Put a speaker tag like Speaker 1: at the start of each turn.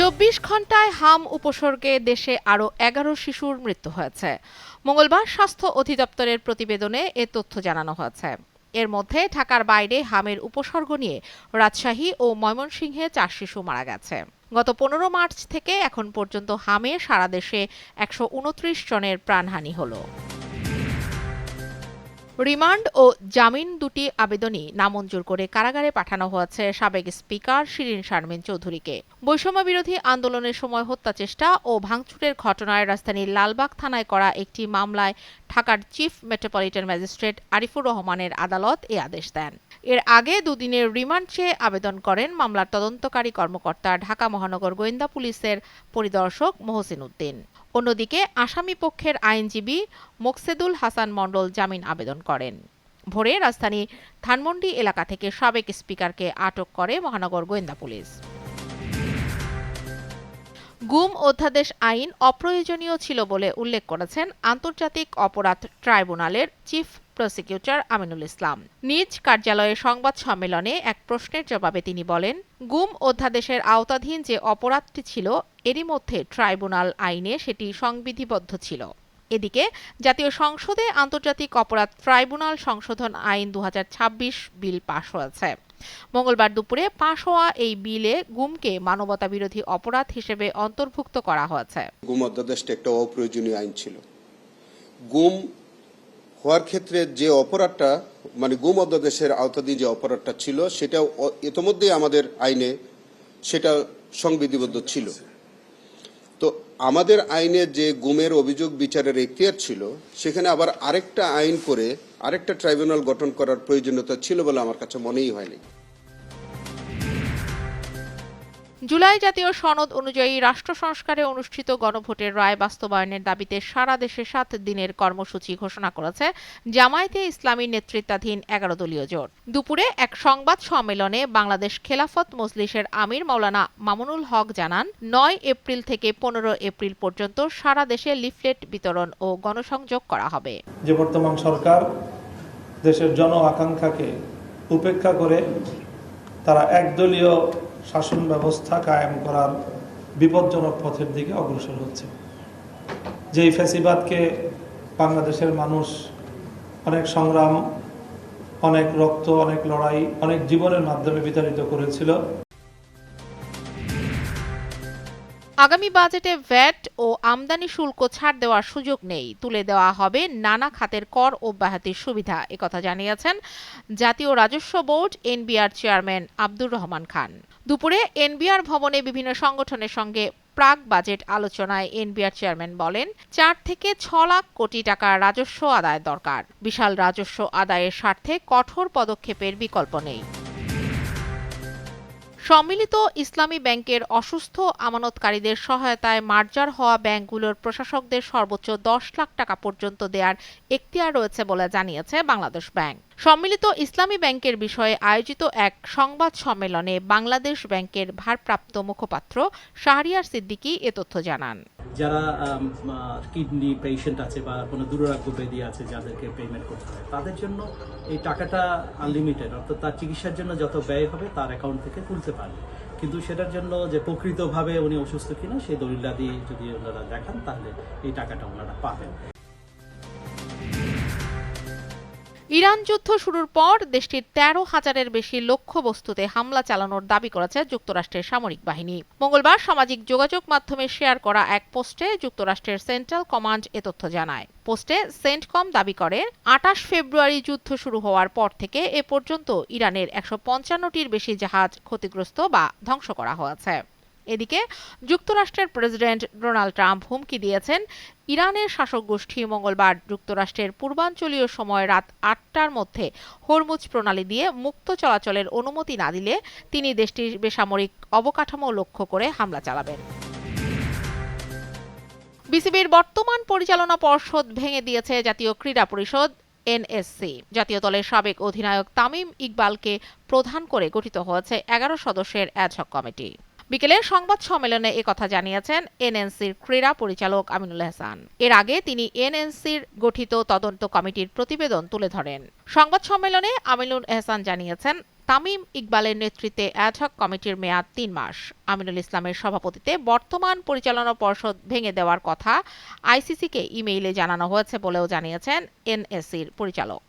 Speaker 1: ২৪ ঘণ্টায় হাম উপসর্গে দেশে আরও ১১ শিশুর মৃত্যু হয়েছে। মঙ্গলবার স্বাস্থ্য অধিদপ্তরের প্রতিবেদনে এ তথ্য জানানো হয়েছে। এর মধ্যে ঢাকার বাইরে হামের উপসর্গ নিয়ে রাজশাহী ও ময়মনসিংহে ৪ শিশু মারা গেছে। গত ১৫ মার্চ থেকে এখন পর্যন্ত হামে সারা দেশে ১২৯ জনের প্রাণহানি হলো। রিমান্ড ও জামিন দুটি আবেদনই নামঞ্জুর করে কারাগারে পাঠানো হয়েছে সাবেক স্পিকার শিরীন শারমিন চৌধুরীকে। বৈষম্য বিরোধী আন্দোলনের সময় হত্যাচেষ্টা ও ভাঙচুরের ঘটনায় রাজধানীর লালবাগ থানায় করা একটি মামলায় ঢাকার চিফ মেট্রোপলিটন ম্যাজিস্ট্রেট আরিফুর রহমানের আদালত এ আদেশ দেন। এর আগে দুদিনের রিমান্ড চেয়ে আবেদন করেন মামলার তদন্তকারী কর্মকর্তা ঢাকা মহানগর গোয়েন্দা পুলিশের পরিদর্শক মহসিন উদ্দিন। অন্যদিকে আসামি পক্ষের আইনজীবী মোকসেদুল হাসান মণ্ডল জামিন আবেদন করেন। ভোরে রাজধানী ধানমন্ডি এলাকা থেকে সাবেক স্পিকারকে আটক করে মহানগর গোয়েন্দা পুলিশ। গুম অধ্যাদেশ আইন অপ্রয়োজনীয় ছিল বলে উল্লেখ করেছেন আন্তর্জাতিক অপরাধ ট্রাইব্যুনালের চিফ প্রসিকিউটর আমিনুল ইসলাম। নিজ কার্যালয়ে সংবাদ সম্মেলনে এক প্রশ্নের জবাবে তিনি বলেন, গুম অধ্যাদেশের আওতাধীন যে অপরাধটি ছিল এরই মধ্যে ট্রাইব্যুনাল আইনে সেটি সংবিধিবদ্ধ ছিল। এদিকে জাতীয় সংসদে আন্তর্জাতিক অপরাধ ট্রাইব্যুনাল সংশোধন আইন ২০২৬ বিল পাশ হয়েছে। মঙ্গলবার দুপুরে পাশ হওয়া এই বিলে গুমকে মানবতা বিরোধী অপরাধ হিসেবে অন্তর্ভুক্ত করা হয়েছে।
Speaker 2: গুম অধ্যাদেশটা একটা অপ্রয়োজনীয় আইন ছিল। গুম হওয়ার ক্ষেত্রে যে অপরাধটা গুম অধ্যাদেশের আওতাধীন যে অপরাধটা ছিল সেটা ইতোমধ্যেই আমাদের আইনে সেটা সংবিধিবদ্ধ ছিল। তো আমাদের আইনে যে গুমের অভিযোগ বিচারের এখতিয়ার ছিল সেখানে আবার আরেকটা আইন করে আরেকটা ট্রাইব্যুনাল গঠন করার প্রয়োজনীয়তা ছিল বলে আমার কাছে মনেই হয়নি।
Speaker 1: জুলাই জাতীয় সনদ অনুযায়ী রাষ্ট্র সংস্কারে অনুষ্ঠিত গণভোটের রায় বাস্তবায়নের দাবিতে সারা দেশে ৭ দিনের কর্মসূচি ঘোষণা করেছে জামায়াতে ইসলামী নেতৃত্বাধীন ১১ দলীয় জোট। দুপুরে এক সংবাদ সম্মেলনে বাংলাদেশ খেলাফত মজলিসের আমির মাওলানা মামুনুল হক জানান, ৯ এপ্রিল থেকে ১৫ এপ্রিল পর্যন্ত সারা দেশে লিফলেট বিতরণ ও গণসংযোগ করা হবে।
Speaker 3: যে বর্তমান সরকার দেশের জন আকাঙ্ক্ষাকে উপেক্ষা করে তারা একদলীয় শাসন ব্যবস্থা কায়েম করার বিপজ্জনক পথের দিকে অগ্রসর হচ্ছে। যেই ফ্যাসিবাদকে বাংলাদেশের মানুষ অনেক সংগ্রাম, অনেক রক্ত, অনেক লড়াই, অনেক জীবনের মাধ্যমে বিতাড়িত করেছিল।
Speaker 1: আগামী বাজেটে ভ্যাট ও আমদানি শুল্ক ছাড় দেওয়ার সুযোগ নেই, তুলে দেওয়া হবে নানা খাতের কর অব্যাহতির সুবিধা, একথা জানিয়েছেন জাতীয় রাজস্ব board NBR chairman Abdur Rahman Khan. দুপুরে এনবিআর ভবনে বিভিন্ন সংগঠনের সঙ্গে প্রাক বাজেট আলোচনায় এনবিআর চেয়ারম্যান বলেন, ৪ থেকে ৬ লাখ কোটি টাকার রাজস্ব আদায় দরকার। বিশাল রাজস্ব আদায়ের স্বার্থে কঠোর পদক্ষেপের বিকল্প নেই। সম্মিলিত ইসলামী ব্যাংকের অসুস্থ আমানতকারীদের সহায়তায় মার্জার হওয়া ব্যাংকগুলোর প্রশাসকদের সর্বোচ্চ ১০ লাখ টাকা পর্যন্ত দেওয়ার এখতিয়ার রয়েছে বলে জানিয়েছে বাংলাদেশ ব্যাংক। সম্মিলিত ইসলামী ব্যাংকের বিষয়ে আয়োজিত এক সংবাদ সম্মেলনে বাংলাদেশ ব্যাংকের ভারপ্রাপ্ত মুখপাত্র শাহরিয়ার সিদ্দিকী এ তথ্য জানান।
Speaker 4: যারা কিডনি পেশেন্ট আছে বা কোনো দুরারোগ্য ব্যাধি আছে যাদেরকে পেমেন্ট করতে হয় তাদের জন্য এই টাকাটা আনলিমিটেড, অর্থাৎ তার চিকিৎসার জন্য যত ব্যয় হবে তার অ্যাকাউন্ট থেকে তুলতে পারবে। কিন্তু সেটার জন্য যে প্রকৃতভাবে উনি অসুস্থ কিনা সেই দলিলাদি যদি ওনারা দেখান তাহলে এই টাকাটা ওনারা পাবেন।
Speaker 1: ইরান যুদ্ধ শুরুর পর দেশটির ১৩,০০০-এর বেশি লক্ষ্যবস্তুতে হামলা চালানোর দাবি করেছে যুক্তরাষ্ট্রের সামরিক বাহিনী। মঙ্গলবার সামাজিক যোগাযোগ মাধ্যমে শেয়ার করা এক পোস্টে যুক্তরাষ্ট্রের সেন্ট্রাল কমান্ড এ তথ্য জানায়। পোস্টে সেন্টকম দাবি করে, ২৮ ফেব্রুয়ারি যুদ্ধ শুরু হওয়ার পর থেকে এ পর্যন্ত ইরানের ১৫৫টির বেশি জাহাজ ক্ষতিগ্রস্ত বা ধ্বংস করা হয়েছে। এদিকে যুক্তরাষ্ট্রের প্রেসিডেন্ট ডোনাল্ড ট্রাম্প হুমকি দিয়েছেন, ইরানের শাসক গোষ্ঠী মঙ্গলবার যুক্তরাষ্ট্রের পূর্বাঞ্চলীয় সময় রাত ৮টার মধ্যে হরমুজ প্রণালী দিয়ে মুক্ত চলাচলের অনুমতি না দিলে তিনি দেশটির বেসামরিক অবকাঠামো লক্ষ্য করে হামলা চালাবেন। বিসিবির বর্তমান পরিচালনা পর্ষদ ভেঙে দিয়েছে জাতীয় ক্রীড়া পরিষদ এনএসসি। জাতীয় দলের সাবেক অধিনায়ক তামিম ইকবালকে প্রধান করে গঠিত হয়েছে ১১ সদস্যের অ্যাডহক কমিটি। বিকেলে সংবাদ সম্মেলনে একথা জানিয়েছেন এনএনসির ক্রীড়া পরিচালক আমিনুল হাসান। এর আগে তিনি এনএনসির গঠিত তদন্ত কমিটির প্রতিবেদন তুলে ধরেন। সংবাদ সম্মেলনে আমিনুল হাসান জানিয়েছেন, তামিম ইকবালের নেতৃত্বে অ্যাডহক কমিটির মেয়াদ ৩ মাস। আমিনুল ইসলামের সভাপতিত্বে বর্তমান পরিচালনা পর্ষদ ভেঙে দেওয়ার কথা আইসিসিকে ইমেইলে জানানো হয়েছে বলেও জানিয়েছেন এনএসির পরিচালক।